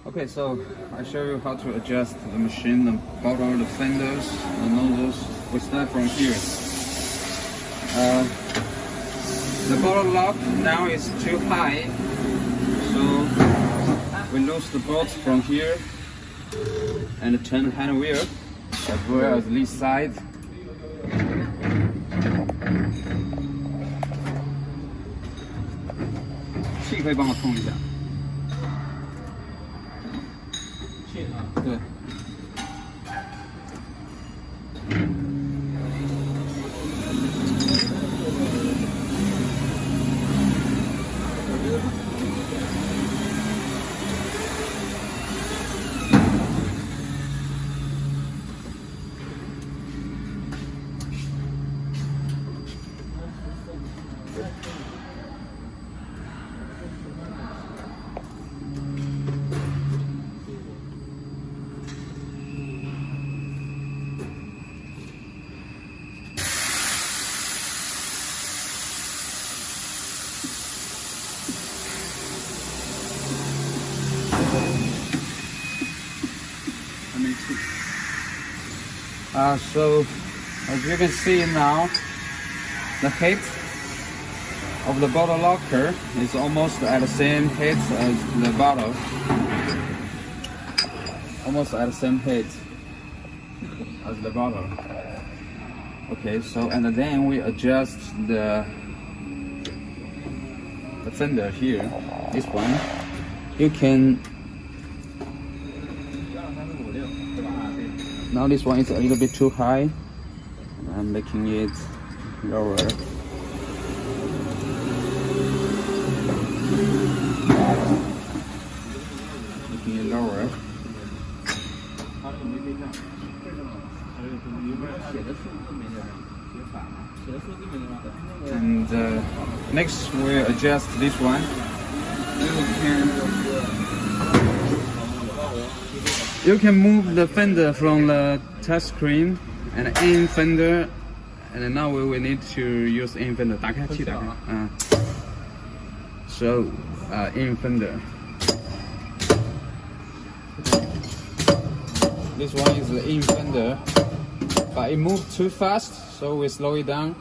Okay, so I show you how to adjust the machine, the bottle, the fenders, the nozzles. We start from here. The bottle lock now is too high, so we lose the bolts from here and turn the hand wheel as well as this side. Key 可以帮我通一下。对。So as you can see now, the height of the bottle locker is almost at the same height as the bottle. Almost at the same height as the bottle. Okay, so and then we adjust the fender here. This one, you can. Now this one is a little bit too high. I'm making it lower. Making it lower. And next we adjust this one. You can move the fender from the touch screen and in fender, and now we will need to use in fender. 打开气，打开。So in fender. This one is the in fender, but it moved too fast, so we slow it down.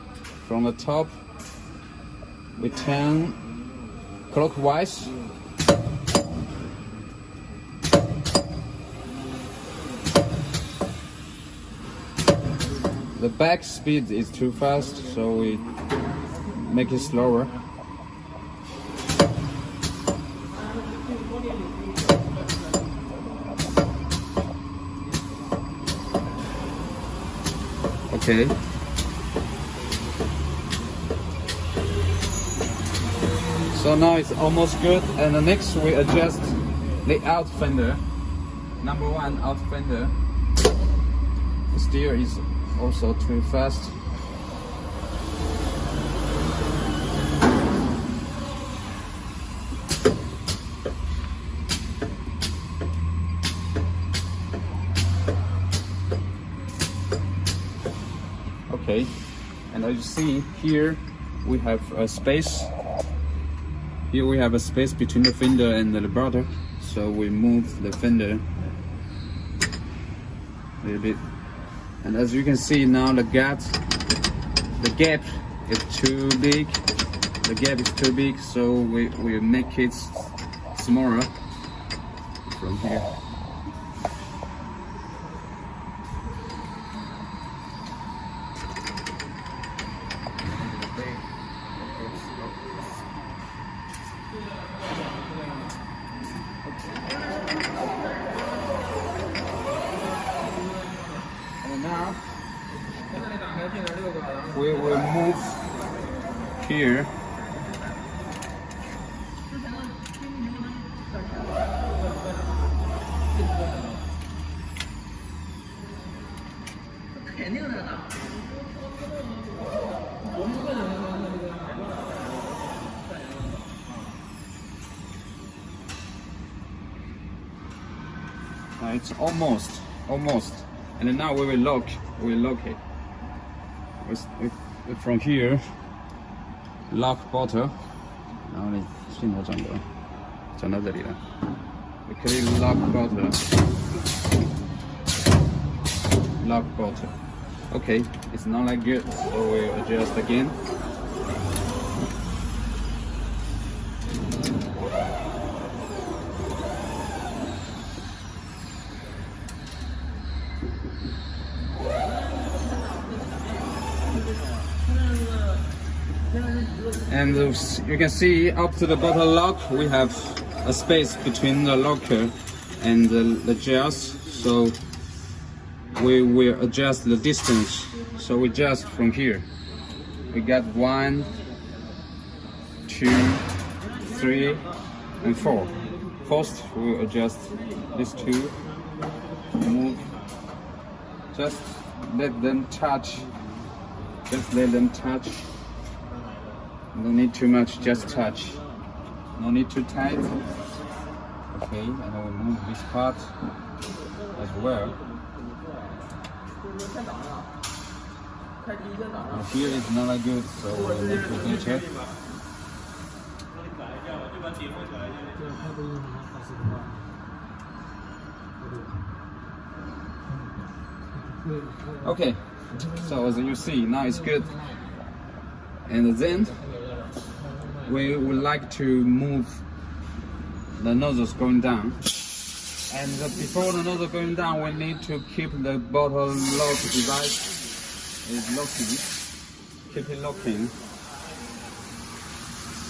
From the top, we turn clockwise. The back speed is too fast, so we make it slower. Okay. So now it's almost good, and the next we adjust the out fender. Number one out fender. The steer is also too fast. Okay, and as you see here, we have a space. Here we have a space between the fender and the vibrator, so we move the fender a little bit. And as you can see now, the gap is too big. The gap is too big, so we make it smaller from here. And now we will move here. It's almost, and then now we will lock it. From here, lock bottle，然后呢，镜头转到这里了。We click lock bottle. Lock bottle. Okay, it's not like good, so we'll adjust again. And you can see up to the bottle lock, we have a space between the locker and the jars, so we will adjust the distance. So we adjust from here. We got 1, 2, 3, and 4. First, we will adjust these two. Move. Just let them touch. Just let them touch. No need too much, just touch. No need too tight. Okay, and then we move this part as well. And here is not that good, so we can check. Okay, so as you see, now it's good. And then we would like to move the nozzles going down. And before the nozzle going down, we need to keep the bottle lock device is locking. Keep it locking.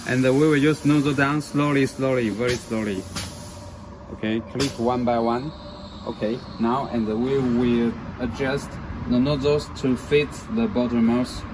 And we will use nozzle down slowly, very slowly. Okay, click one by one. Okay, now and we will adjust the nozzles to fit the bottle mouth.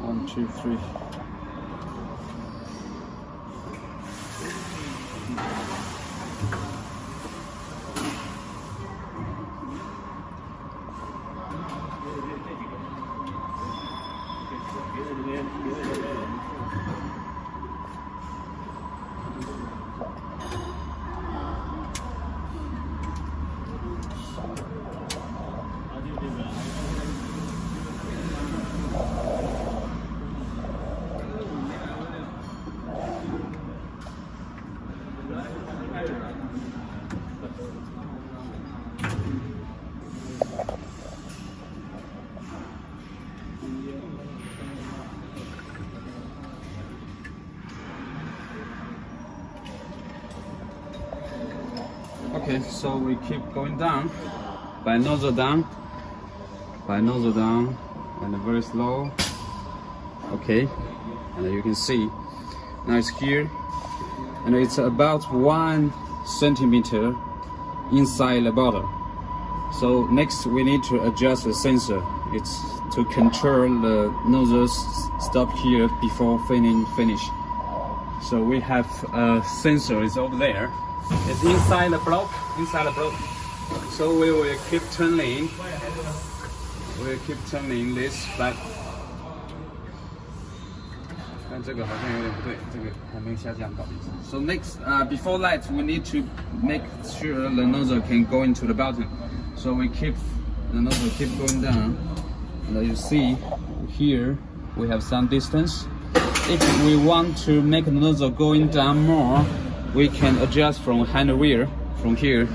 One, two, three. Okay, so we keep going down by nozzle down, and very slow. Okay, and you can see now it's here, and it's about 1 centimeter inside the bottle. So next we need to adjust the sensor. It's to control the nozzles stop here before finish. So we have a sensor is over there. It's inside the block. So we will keep turning. We'll keep turning this back. 但这个好像有点不对，这个还没下降到底。So next, before that, we need to make sure the nozzle can go into the bottom. So we keep the nozzle keep going down. And you see here we have some distance. If we want to make the nozzle going down more, we can adjust from hand wheel from here.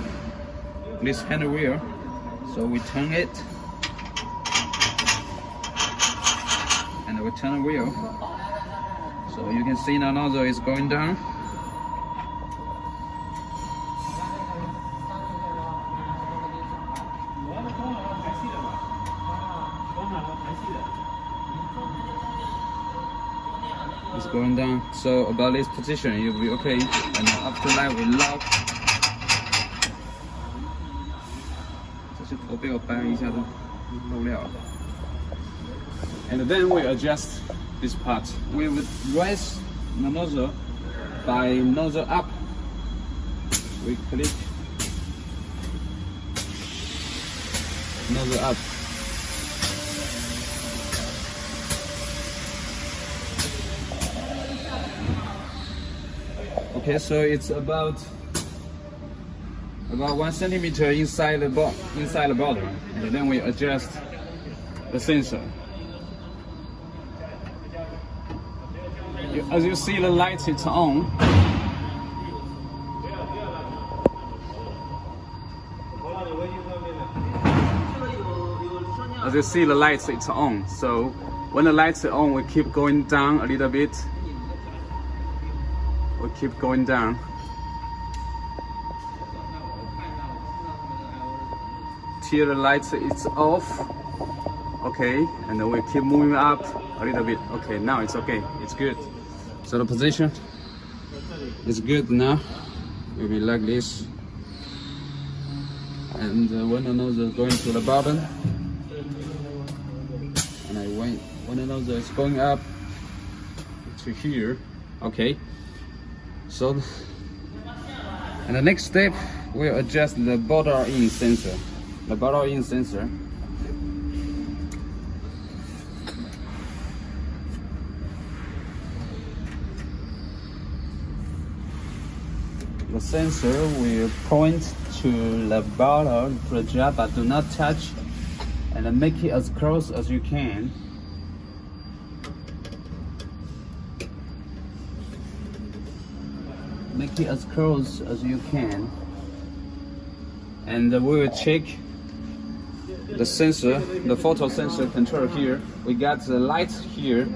This hand wheel. So we turn it, and we turn the wheel. So you can see the nozzle is going down. It's going down. So about this position, you'll be okay. And after that, we lock. 这是头被我掰一下都漏料了。And then we adjust this part. We would raise the nozzle by nozzle up. We click nozzle up. Okay, so it's about 1 centimeter inside the bottle, and then we adjust the sensor. As you see, the light it's on. As you see, the lights it's on. So when the lights are on, we keep going down a little bit. We keep going down till the lights it's off. Okay, and then we keep moving up a little bit. Okay, now it's okay. It's good. So the position is good now. Will be like this. And when the nozzle is going to the bottom, and I wait when the nozzle is going up to here. Okay. So, and the next step, we'll adjust the bottle in sensor. The bottle in sensor. The sensor will point to the bottle, to the jar, but do not touch, and then make it as close as you can. Make it as close as you can, and we will check the sensor, the photo sensor control here. We got the light here.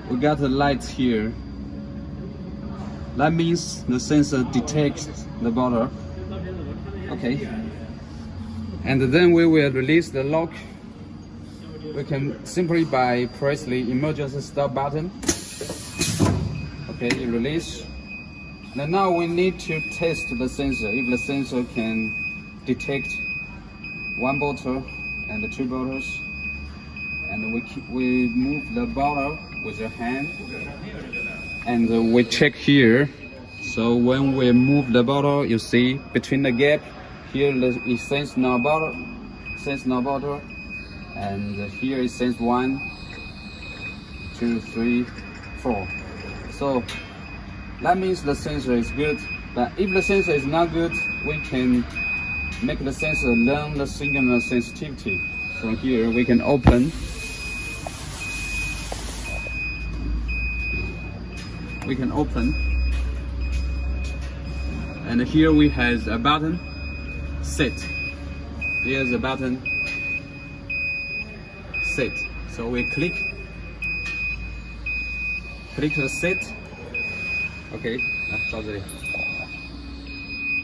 We got the light here. That means the sensor detects the bottle. Okay. And then we will release the lock. We can simply by press the emergency stop button. Okay, release. And now we need to test the sensor. If the sensor can detect 1 bottle and 2 bottles, and we move the bottle with your hand, and we check here. So when we move the bottle, you see between the gap here it says no bottle, and here it says 1, 2, 3, 4. So that means the sensor is good. But if the sensor is not good, we can make the sensor learn the signal sensitivity. From here we can open. We can open. And here we have a button set. Here's a button set. So we click the set. Okay,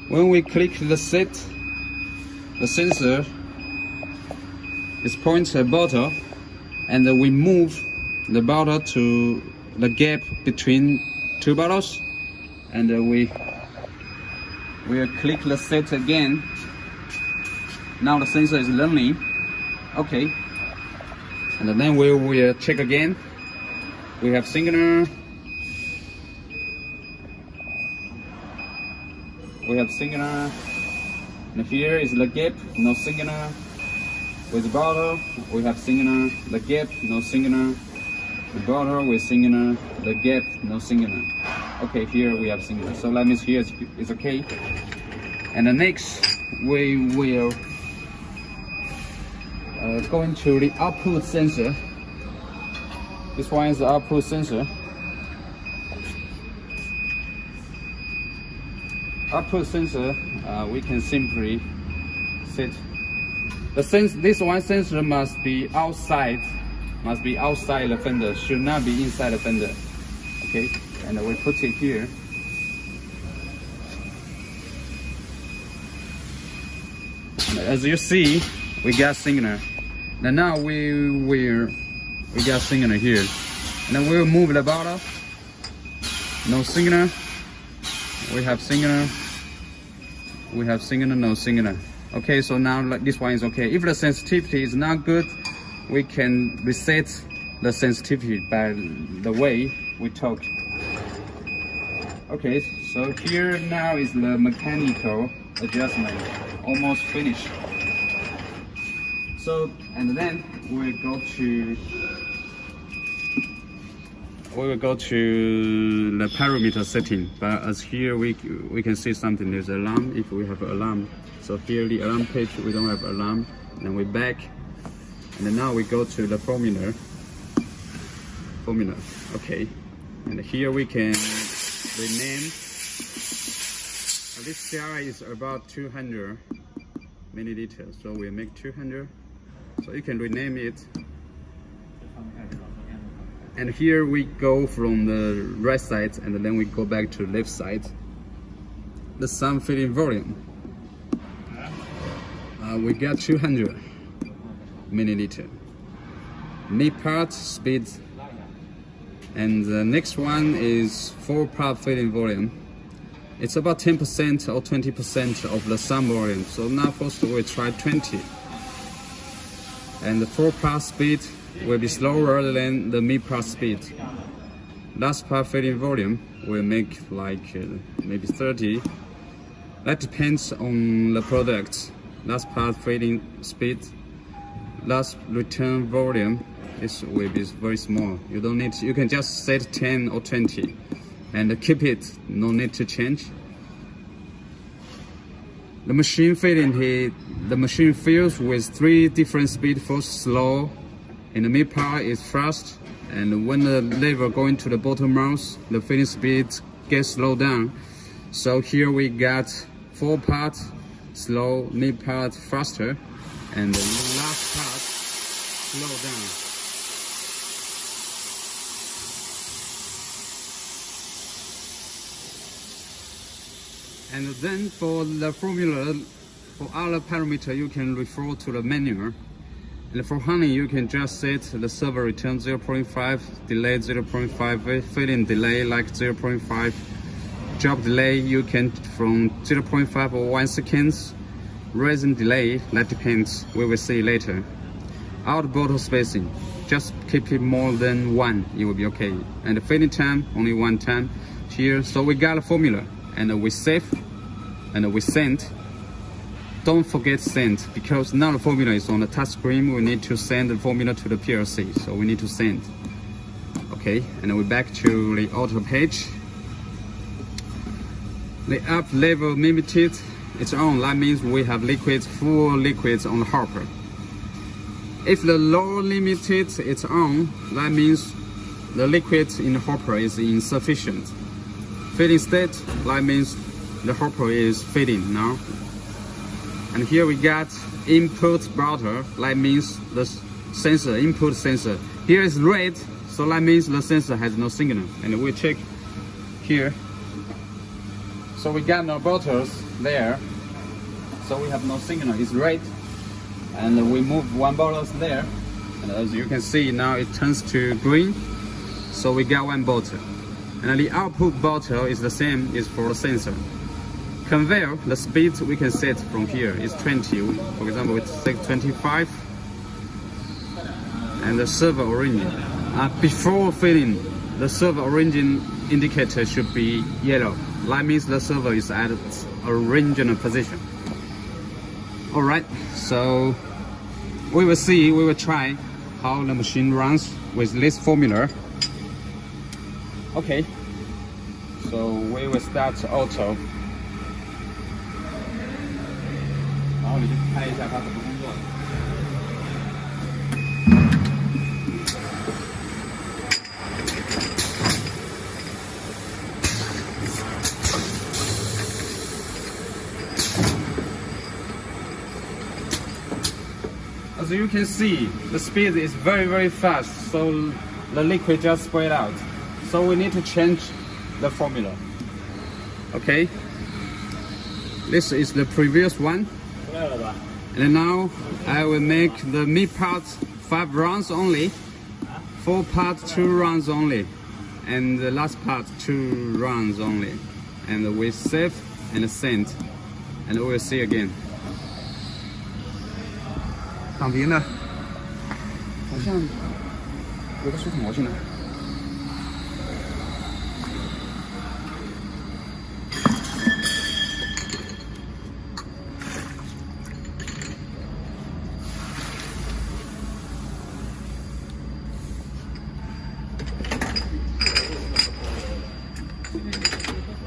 when we click the set, the sensor is pointing to a bottle, and we move the bottle to the gap between 2 bottles, and we will click the set again. Now the sensor is learning. Okay, and then we will check again. We have signal. We have signal. And here is the gap, no signal. With the bottle, we have signal. The gap, no signal. The bottle with signal. The gap, no signal. Okay, here we have signal. So that means here is okay. And the next, we will go into the output sensor. This one is the output sensor. Output sensor, we can simply set this one sensor must be outside the fender, should not be inside the fender. Okay, and we put it here. And as you see, we got signal. And now we got signal here. And then we'll move the bottle. No signal. We have signal. We have signal, no signal. Okay, so now like this one is okay. If the sensitivity is not good, we can reset the sensitivity by the way we talk. Okay, so here now is the mechanical adjustment, almost finished. So, and then we will go to the parameter setting. But as here we can see something. There's alarm if we have alarm. So here the alarm page we don't have alarm. Then we back, and then now we go to the formula. Okay, and here we can rename. This CI is about 200 milliliters, so we make 200. So you can rename it. And here we go from the right side, and then we go back to left side. The sun filling volume. We got 200 milliliter. Mid part speed. And the next one is 4-part filling volume. It's about 10% or 20% of the sun volume. So now first we'll try 20. And the 4-part speed will be slower than the mid-part speed. Last part filling volume will make like maybe 30. That depends on the product. Last part filling speed, last return volume will be very small. You don't need to, you can just set 10 or 20 and keep it, no need to change. The machine filling here, the machine fills with 3 different speeds. First slow, in the mid part is fast, and when the lever going to the bottom mouth, the filling speed gets slowed down. So here we got 4 part slow, mid part faster, and the last part slow down. And then for the formula, for other parameter, you can refer to the manual. And for honey, you can just set the server return 0.5, delay 0.5, filling delay like 0.5, job delay you can from 0.5 or 1 seconds, resin delay, that depends, we will see later. Out bottle spacing, just keep it more than 1, it will be okay. And the filling time, only 1 time here. So we got a formula, and we save, and we send. Don't forget send, because now the formula is on the touch screen. We need to send the formula to the PLC, so we need to send. Okay, and then we're back to the auto page. The up level limited, it's on. That means we have liquids, full liquids on the hopper. If the low limited it's on, that means the liquid in the hopper is insufficient. Filling state, that means the hopper is filling now. And here we got input bottle, that means the sensor, input sensor. Here is red, so that means the sensor has no signal. And we check here. So we got no bottles there, so we have no signal, it's red. And we move 1 bottle there, and as you can see now it turns to green, so we got 1 bottle. And the output bottle is the same, is for the sensor. Conveyor, the speed we can set from here is 20. For example, we set 25. And the servo origin. Before filling, the servo origin indicator should be yellow. That means the servo is at its original position. Alright, so we will try how the machine runs with this formula. Okay, so we will start auto. As you can see, the speed is very fast, so the liquid just spread out. So we need to change the formula. Okay, this is the previous one. And now I will make the mid part 5 rounds only. 4 parts 2 rounds only, and the last part 2 rounds only, and we save and send, and we'll see again. 躺平的，好像有个水桶，我去拿。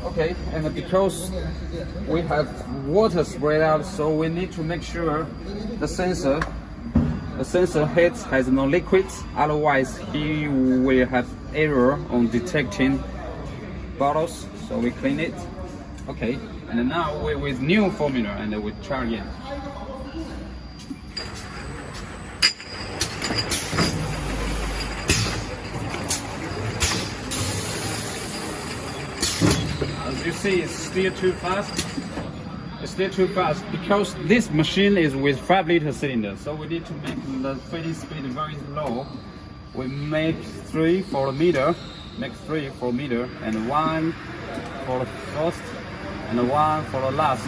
Okay, and because we have water spread out, so we need to make sure the sensor head has no liquids, otherwise he will have error on detecting bottles, so we clean it. Okay, and now we with new formula, and we try again. As you see, it's still too fast. It's still too fast because this machine is with 5-liter cylinder, so we need to make the feeding speed very low. We make 3 for the meter, and 1 for the first, and 1 for the last.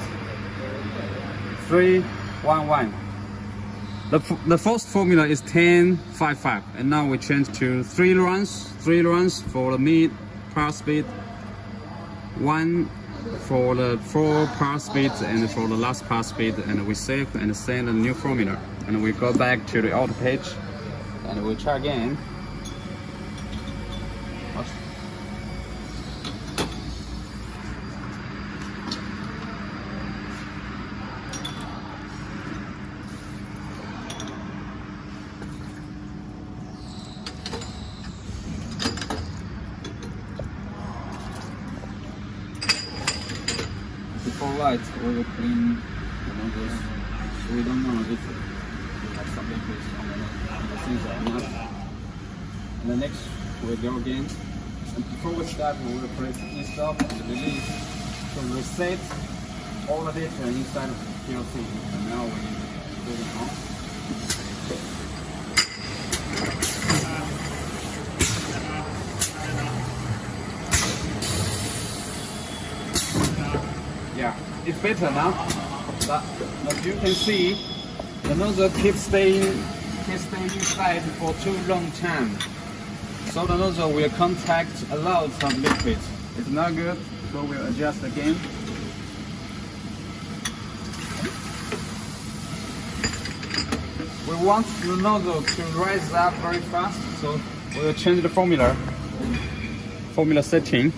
3, 1, 1. The first formula is 10-5-5, and now we change to 3 runs for the mid power speed, 1 for the 4 power speed, and for the last power speed, and we save and send a new formula, and we go back to the auto page, and we try again. Before light, we will clean the nozzles, so we don't know if we have some liquids on the sensor or not. And the next, we'll go again. And before we start, we will press stop and release to reset all the data inside of the PLC. And now we put it on. Yeah, it's better now. But as you can see, the nozzle keeps staying inside for too long time. So the nozzle will contact a lot of liquid. It's not good, so we'll adjust again. We want the nozzle to rise up very fast, so we'll change the formula setting,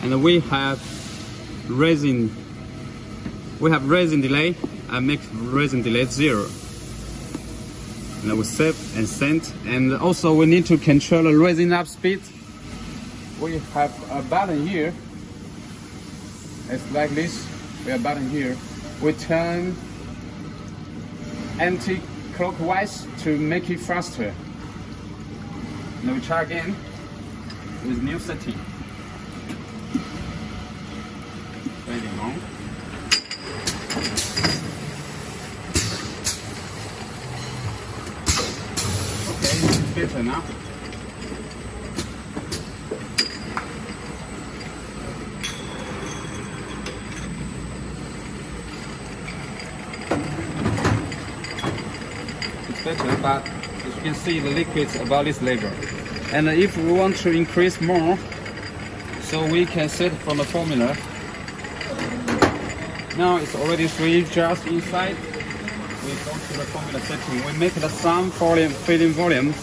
and we have resin delay. I make resin delay 0, and we save and send. And also we need to control the resin up speed. We have a button here. It's like this. We have a button here. We turn anti-clockwise to make it faster. Now we try again with new setting. Very long. Okay, it's better now. It's better, but as you can see, the liquid's about this level. And if we want to increase more, so we can set from the formula. Now it's already 3 jars inside. We go to the formula setting. We make the sum feeding volume.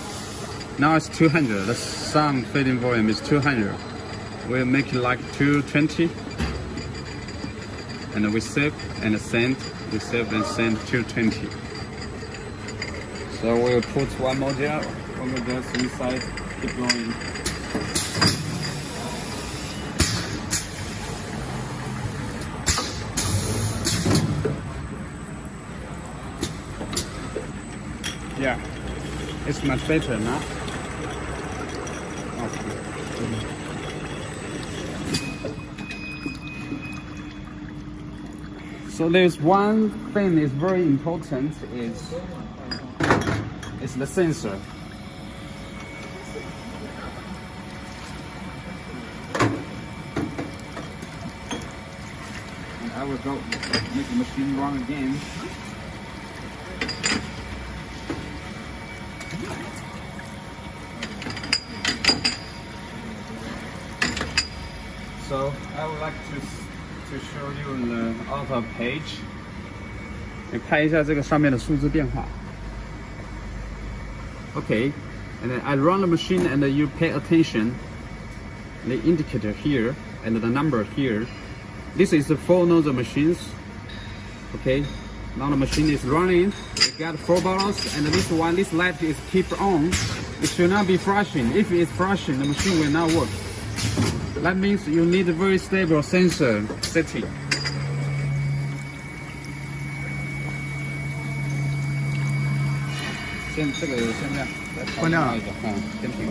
Now it's 200. The sum feeding volume is 200. We'll make it like 220. And we save and send. We save and send 220. So we'll put one more jar inside. Keep going. Yeah, it's much better now. Okay. So there's one thing is very important is the sensor. I will go make the machine run again. So I would like to show you the auto page. 你看一下这个上面的数字变化。Okay, and then I run the machine and you pay attention. The indicator here and the number here. This is the 4 nozzle machines. Okay, now the machine is running. We got 4 bottles, and this one, this light is keep on. It should not be flashing. If it's flashing, the machine will not work. That means you need a very stable sensor setting. 这个先这样，关掉了，先停。